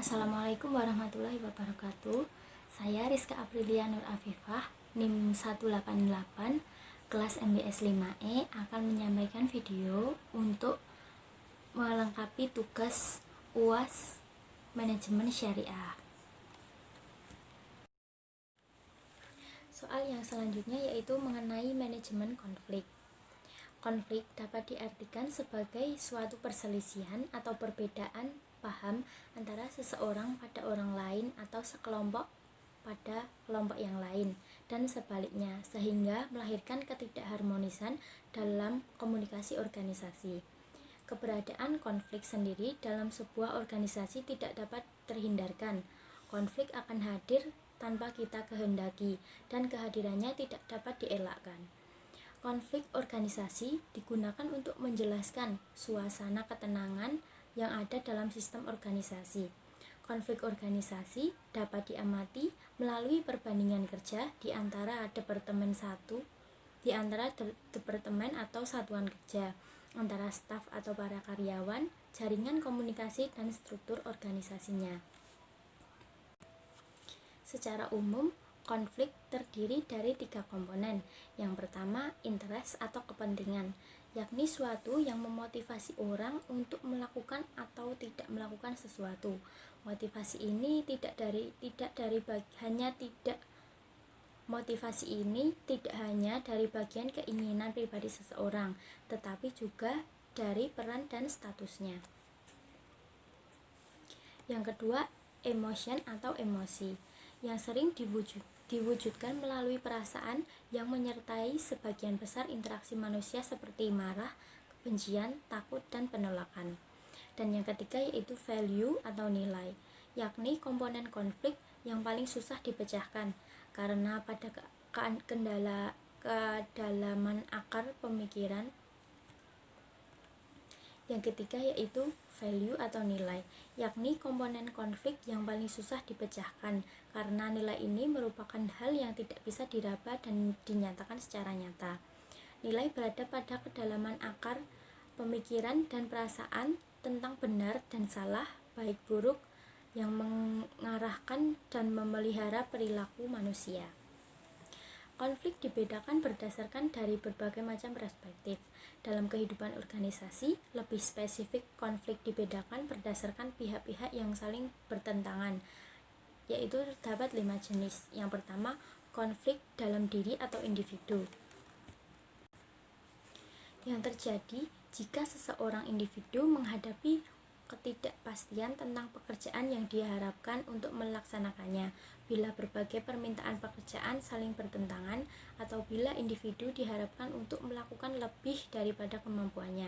Assalamualaikum warahmatullahi wabarakatuh. Saya Rizka Aprilia Nur Afifah, NIM 188, kelas MBS 5E akan menyampaikan video untuk melengkapi tugas UAS Manajemen Syariah. Soal yang selanjutnya yaitu mengenai manajemen konflik. Konflik dapat diartikan sebagai suatu perselisihan atau perbedaan paham antara seseorang pada orang lain atau sekelompok pada kelompok yang lain dan sebaliknya, sehingga melahirkan ketidakharmonisan dalam komunikasi organisasi. Keberadaan konflik sendiri dalam sebuah organisasi tidak dapat terhindarkan. Konflik akan hadir tanpa kita kehendaki dan kehadirannya tidak dapat dielakkan. Konflik organisasi digunakan untuk menjelaskan suasana ketenangan yang ada dalam sistem organisasi. Konflik organisasi dapat diamati melalui perbandingan kerja di antara departemen atau satuan kerja, antara staf atau para karyawan, jaringan komunikasi dan struktur organisasinya. Secara umum, konflik terdiri dari 3 komponen. Yang pertama, interest atau kepentingan, yakni suatu yang memotivasi orang untuk melakukan atau tidak melakukan sesuatu. Motivasi ini tidak hanya dari bagian keinginan pribadi seseorang, tetapi juga dari peran dan statusnya. Yang kedua, emotion atau emosi, yang sering diwujudkan melalui perasaan yang menyertai sebagian besar interaksi manusia seperti marah, kebencian, takut, dan penolakan. Dan yang ketiga yaitu value atau nilai, yakni komponen konflik yang paling susah dipecahkan karena pada kedalaman akar pemikiran. Yang ketiga yaitu value atau nilai, yakni komponen konflik yang paling susah dipecahkan karena nilai ini merupakan hal yang tidak bisa diraba dan dinyatakan secara nyata. Nilai berada pada kedalaman akar pemikiran dan perasaan tentang benar dan salah, baik buruk, yang mengarahkan dan memelihara perilaku manusia. Konflik dibedakan berdasarkan dari berbagai macam perspektif. Dalam kehidupan organisasi, lebih spesifik konflik dibedakan berdasarkan pihak-pihak yang saling bertentangan, yaitu terdapat 5 jenis. Yang pertama, konflik dalam diri atau individu, yang terjadi jika seseorang individu menghadapi ketidakpastian tentang pekerjaan yang diharapkan untuk melaksanakannya, bila berbagai permintaan pekerjaan saling bertentangan, atau bila individu diharapkan untuk melakukan lebih daripada kemampuannya.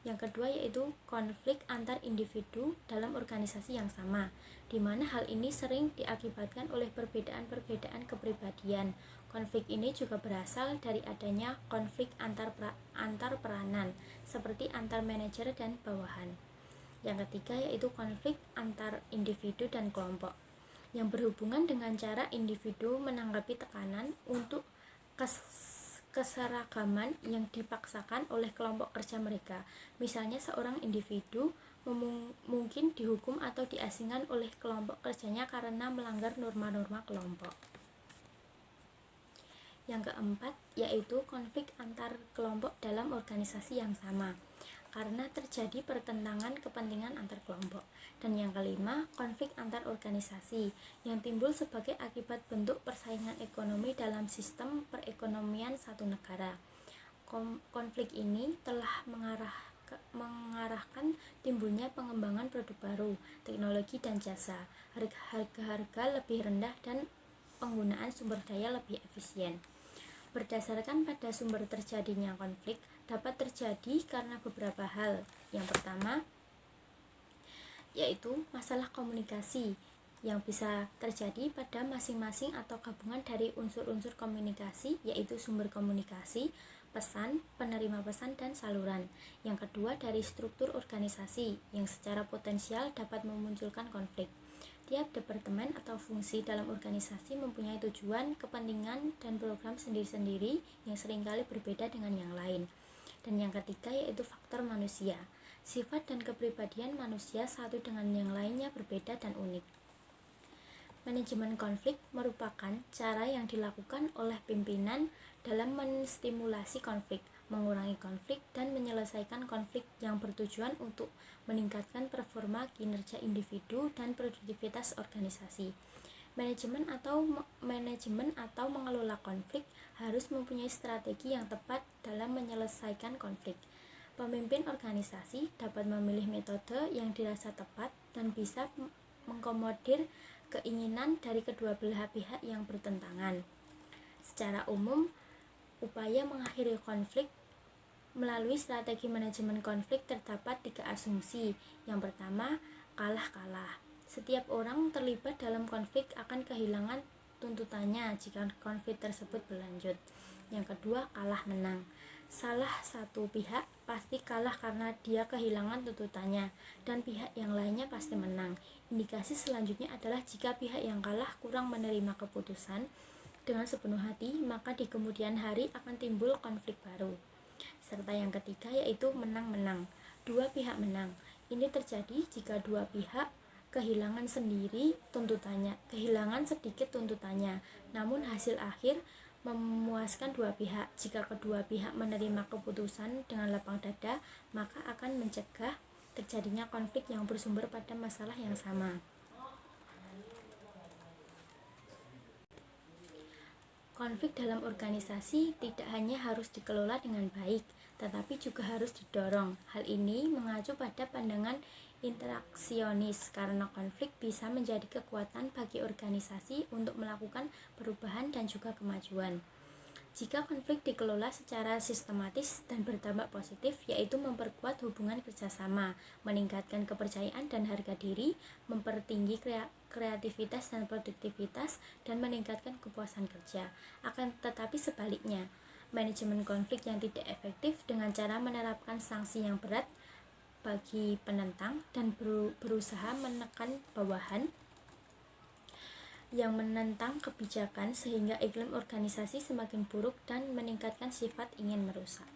Yang kedua yaitu konflik antar individu dalam organisasi yang sama, di mana hal ini sering diakibatkan oleh perbedaan-perbedaan kepribadian. Konflik ini juga berasal dari adanya konflik antar peranan, seperti antar manajer dan bawahan. Yang ketiga yaitu konflik antar individu dan kelompok, yang berhubungan dengan cara individu menanggapi tekanan untuk keseragaman yang dipaksakan oleh kelompok kerja mereka. Misalnya seorang individu mungkin dihukum atau diasingkan oleh kelompok kerjanya karena melanggar norma-norma kelompok. Yang keempat yaitu konflik antar kelompok dalam organisasi yang sama, karena terjadi pertentangan kepentingan antar kelompok. Dan yang kelima, konflik antar organisasi, yang timbul sebagai akibat bentuk persaingan ekonomi dalam sistem perekonomian satu negara. Konflik ini telah mengarahkan timbulnya pengembangan produk baru, teknologi dan jasa, harga-harga lebih rendah dan penggunaan sumber daya lebih efisien. Berdasarkan pada sumber terjadinya konflik dapat terjadi karena beberapa hal. Yang pertama yaitu masalah komunikasi, yang bisa terjadi pada masing-masing atau gabungan dari unsur-unsur komunikasi, yaitu sumber komunikasi, pesan, penerima pesan, dan saluran. Yang kedua dari struktur organisasi, yang secara potensial dapat memunculkan konflik. Tiap departemen atau fungsi dalam organisasi mempunyai tujuan, kepentingan, dan program sendiri-sendiri yang seringkali berbeda dengan yang lain. Dan yang ketiga yaitu faktor manusia. Sifat dan kepribadian manusia satu dengan yang lainnya berbeda dan unik. Manajemen konflik merupakan cara yang dilakukan oleh pimpinan dalam menstimulasi konflik, mengurangi konflik, dan menyelesaikan konflik yang bertujuan untuk meningkatkan performa kinerja individu dan produktivitas organisasi. Manajemen atau mengelola konflik harus mempunyai strategi yang tepat dalam menyelesaikan konflik. Pemimpin organisasi dapat memilih metode yang dirasa tepat dan bisa mengakomodir keinginan dari kedua belah pihak yang bertentangan. Secara umum, upaya mengakhiri konflik melalui strategi manajemen konflik terdapat 3 asumsi. Yang pertama, kalah-kalah. Setiap orang terlibat dalam konflik akan kehilangan tuntutannya jika konflik tersebut berlanjut. Yang kedua, kalah-menang. Salah satu pihak pasti kalah karena dia kehilangan tuntutannya, dan pihak yang lainnya pasti menang. Indikasi selanjutnya adalah jika pihak yang kalah kurang menerima keputusan dengan sepenuh hati, maka di kemudian hari akan timbul konflik baru. Serta yang ketiga yaitu menang-menang. Dua pihak menang. Ini terjadi jika dua pihak kehilangan sedikit tuntutannya, namun hasil akhir memuaskan dua pihak. Jika kedua pihak menerima keputusan dengan lapang dada, maka akan mencegah terjadinya konflik yang bersumber pada masalah yang sama. Konflik dalam organisasi tidak hanya harus dikelola dengan baik, tetapi juga harus didorong. Hal ini mengacu pada pandangan interaksionis karena konflik bisa menjadi kekuatan bagi organisasi untuk melakukan perubahan dan juga kemajuan. Jika konflik dikelola secara sistematis dan berdampak positif, yaitu memperkuat hubungan kerjasama, meningkatkan kepercayaan dan harga diri, mempertinggi kreativitas dan produktivitas, dan meningkatkan kepuasan kerja. Akan tetapi sebaliknya, manajemen konflik yang tidak efektif dengan cara menerapkan sanksi yang berat bagi penentang dan berusaha menekan bawahan yang menentang kebijakan sehingga iklim organisasi semakin buruk dan meningkatkan sifat ingin merusak.